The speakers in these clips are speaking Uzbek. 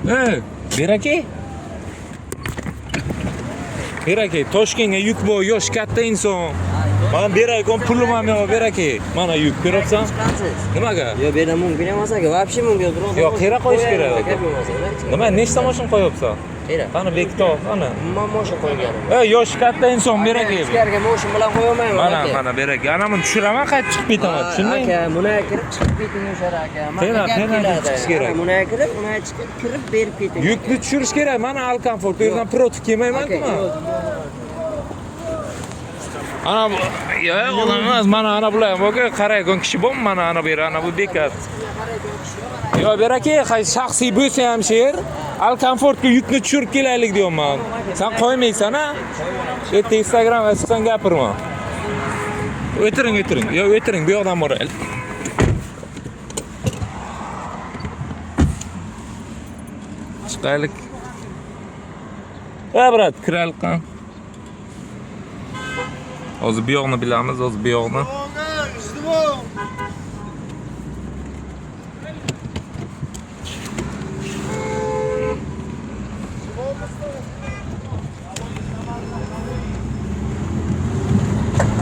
Beraka. Beraka, Toshkentga yuk bo'y, yosh katta inson. Mana berakon pulim ham yo'q, beraka. Mana yuk ko'ryapsan? Nimaga? Yo, bera mumkin emas aka, вообще mumkin emas. Yo'q, qayerga qo'yish kerak? Nima, nechta mashina qo'yapsan? Qayerga? Qani bekitov, qani? Men mashina qo'yganim. Yosh katta inson beraka. Ichkariga mashina bilan qo'yolmayman aka. Mana beraka. Ana buni tushiraman, qaytib chiqib ketaman, tushundingmi? Aka, buni kirib chiqib keting o'shar aka. Qayerga chiqish kerak? Buni kirib, uni chiqib kirib berib keting. Yukni tushirish kerak. Mana Alcomfort, bu yerdan protiv kelmayman-ku men. Ana bu, odam emas, mana ana bular ham aka, qaraygan kishi bormi? Mana ana bu yer, ana bu bekat. Yo, beraka, shaxsiy bo'lsa ham she'r, Alcomfortga yukni tushirib kelaylik deyapman. Sen qo'ymaysan-a? Erta Instagram aslan gapirma. O'tiring. Yo, o'tiring, bu yoqdan boraylik. Chiqaylik. Brat, kiraylik qan. Hozir bu yoqni bilamiz, hozir bu yoqni.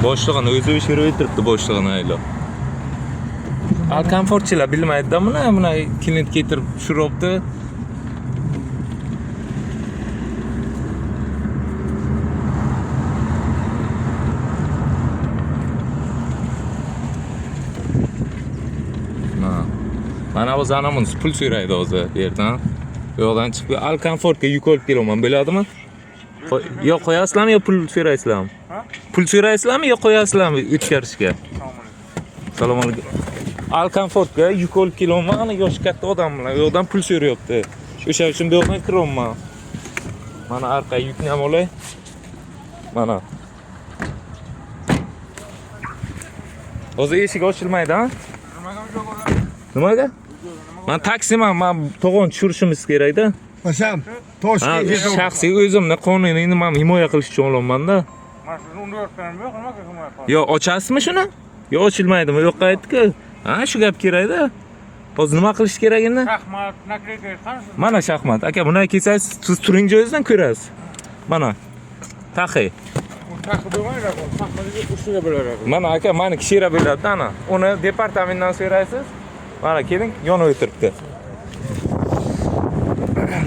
Boshlig'ini o'zi o'shirib o'tiribdi, boshlig'ini aylo. Alcomfortchilar bilmaydi-da, buni klient keltirib tushiribdi. Mana o'zi anamın pul so'raydi hozir bu yerdan. Bu yoqdan chiqib Alcomfortga yuk olib kelaman, bo'ladimi? Yo qo'yasizlarmi yo pul so'raysizlarmi? Pul so'raysizlarmi yo qo'yasizlarmi o'tkazishga? Salom alaykum. Alcomfortga yuk olib kelaman, ana yosh katta odamlar, u yoqdan pul so'rayapti. O'sha uchun bu yoqdan kiraman. Mana orqa yukni ham olay. Mana. Hozir eshik ochilmaydi-a? Nimaga? Men taksiman, men to'g'on tushirishimiz kerak-da. O'sham Toshkentga shaxsiy o'zimni qonuniy nimani himoya qilish uchun olaman-da. Mana shuni unda yo'qdan yo'q, nimaga himoya qilasiz? Yo, ochasizmi shuni? Yo, ochilmaydimi? Yo'qqa aytdi-ku. Ha, shu gap kerak-da. Hozir nima qilish kerak endi? Shaxmat, nakleyka qancha? Mana shaxmat. Aka, buni kelsangiz, siz turing joyingizdan ko'rasiz. Mana. Taxi. Taxi bo'lmaydi, taxi ustiga bo'ladi. Mana aka, meni kishira bo'ladi ana. Uni departamentdan so'raysiz. Mana keling, yonib o'tiribdi.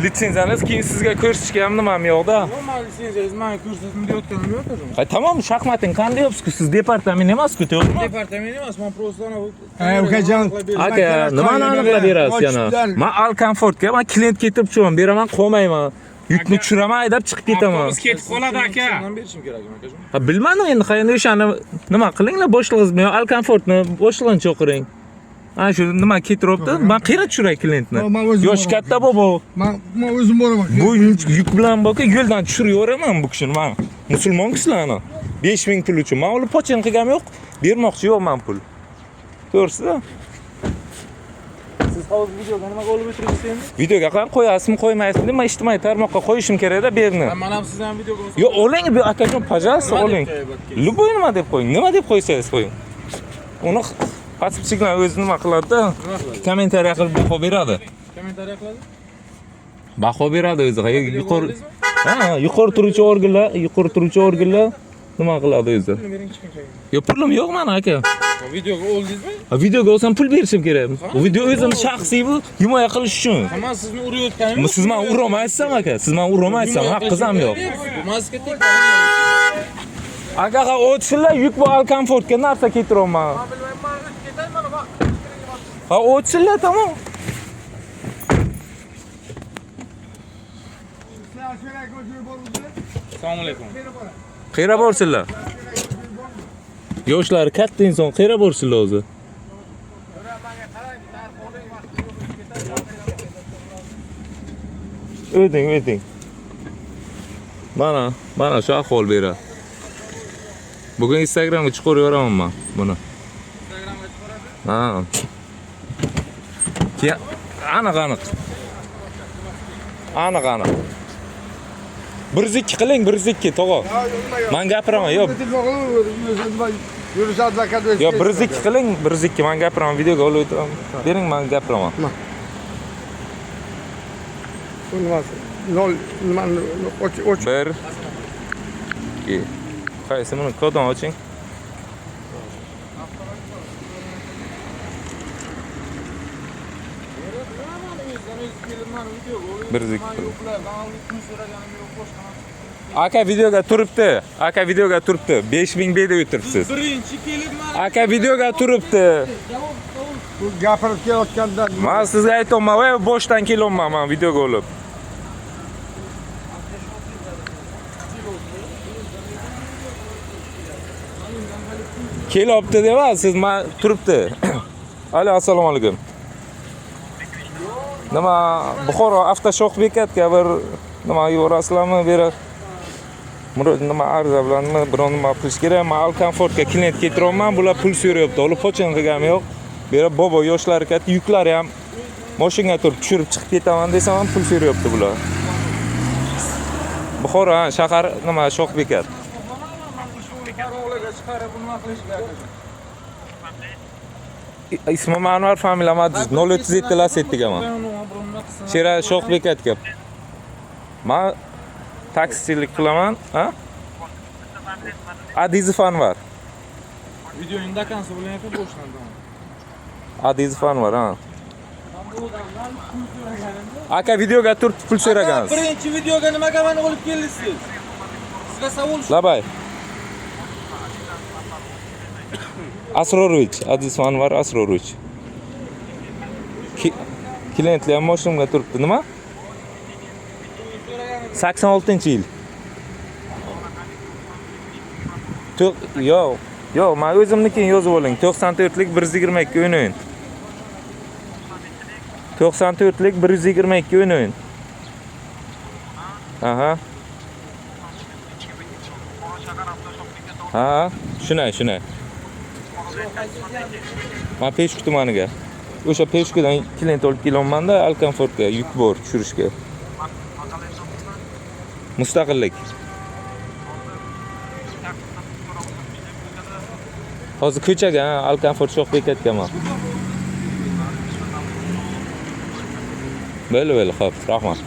Litsenziyangiz keyin sizga ko'rsatishga ham nimam yo'q-da. Nima litsenziyangiz meni ko'rsatdim deyotganim yo'q o'zim. Tamam, shaxmating qanday yapsiz-ku? Siz departament emas-ku, to'g'rimi? Departament emas, men просто ukajon. Aka, nimani aniqlab berasiz yana? Men Alcomfortga men klient ketib chiqaman, beraman, qolmayman. Yukni tushiraman, haydab chiqib ketaman. Biz ketib qoladi aka. Nima berishim kerak akajon? Ha, bilmadim endi, qayerda o'shani nima qilinglar, boshlig'ingiz bilan Alcomfortni boshlig'ini chaqiring. Ana shu nima ketiribdi? Men qayerga tushiray klientni? Yosh katta bobo. Men o'zim boraman. Bu yuk bilan boka yo'ldan tushirib yuboraman bu kishini men. Musulmon-ku ana. 5000 pul uchun. Men uni pochen qilganim yo'q, bermoqchi yo'qman pul. To'g'risi-da? Siz hozir videoga nima olib o'tiribsiz endi? Videoga qani qo'yasizmi, qo'ymaysizmi? Men ijtimoiy tarmoqqa qo'yishim kerak-da, berni. Men ham siz ham videoga Yo, oling, bu akajon, пожалуйста, oling. Любой nima deb qo'ying. Nima deb qo'ysangiz qo'ying. Uni Patipchiklar o'zi nima qiladi-da? Kommentariya qilib baho beradi. Kommentariya qiladi? Baho beradi o'zi. Yuqori turuvchi organlar nima qiladi o'zi? Yo, pulim yo'q mana aka. Videoga oldingizmi? Videoga olsam pul berishim kerak. Bu video o'zini shaxsiy bu, himoya qilish uchun. Men sizni urayotganim yo'q. Siz men urolmaysizmi aka? Siz men urolmaysizmi? Haqqingiz ham yo'q. Mazga tek. Aka, o'tishlar yuk bu Alcomfortga narsa keltiraman. Ha, o'tishlar tamam. Assalomu alaykum. Qayerga borsinlar? Yoshlar katta inson qayerga borsinlar o'zi? O'ting. Mana shu ahvol beradi. Bugun Instagramga chiqarib yoraman men buni. Instagramga chiqarasiz? Ha. Aniq. 1-2 qiling, 1-2 tog'a. Men gapiraman, yo'q. Yo, 1-2 qiling, 1-2 men gapiraman, videoga olib o'tiraman. Bering, men gapiraman. nimasi? 0 nimani och. 1 2 qaysi buni kodini oching. Bir zik. Aka videoga turibdi. Aka videoga turibdi. 5000 beda o'tiribsiz. Birinchi kelib mana Aka videoga turibdi. Bu gapirib kelayotganda Men sizga aytayapman, voy boshdan kelyapman men videoga olib. Kelyapti deb siz men turibdi. Alo, assalomu alaykum. Nima Buxoro avtoshoq bekatga bir nima yuborasizlarmi? Bera nima arza bilanmi? Biron nima qilish kerak. Men Alcomfortga klient keltiryapman. Bular pul so'rayapti. Olib pochin qilganim yo'q. Bera bobo yoshlar kat, yuklari ham mashinaga turib tushirib chiqib ketaman desam ham pul so'rayapti bular. Buxoro shahar nima shoq bekat. Karollaga chiqarib nima qilishga İsmim Anvar, familiyam Aziz. 037 Lasettigaman. Shera shoq bekatga. Men taksichilik qilaman, ha? Adizov Anvar. videoning dakansi bilan aka boshlandim. Adizov Anvar, ha. Aka videoga turib pul so'ragansiz. Birinchi videoga nimaga meni olib keldingiz? Sizga savol shu. Labay. Asrorovich, Adizov Anvar Asrorovich. Klientlar ham mashinamga turibdi, nima? 86-yil. Yo'q, men o'zimnikini yozib oling. 94lik 122 o'ynayin. 94lik 122 o'ynayin. Aha. Ha, shunay. Men Peshku tumaniga. O'sha Peshkudan klient olib kelyapman-da, Alcomfortga yuk bor tushirishga. Mustaqillik. Hozir ko'chaga, Alcomfort shoq bekatgaman. Bo'ldi, xo'p, rahmat.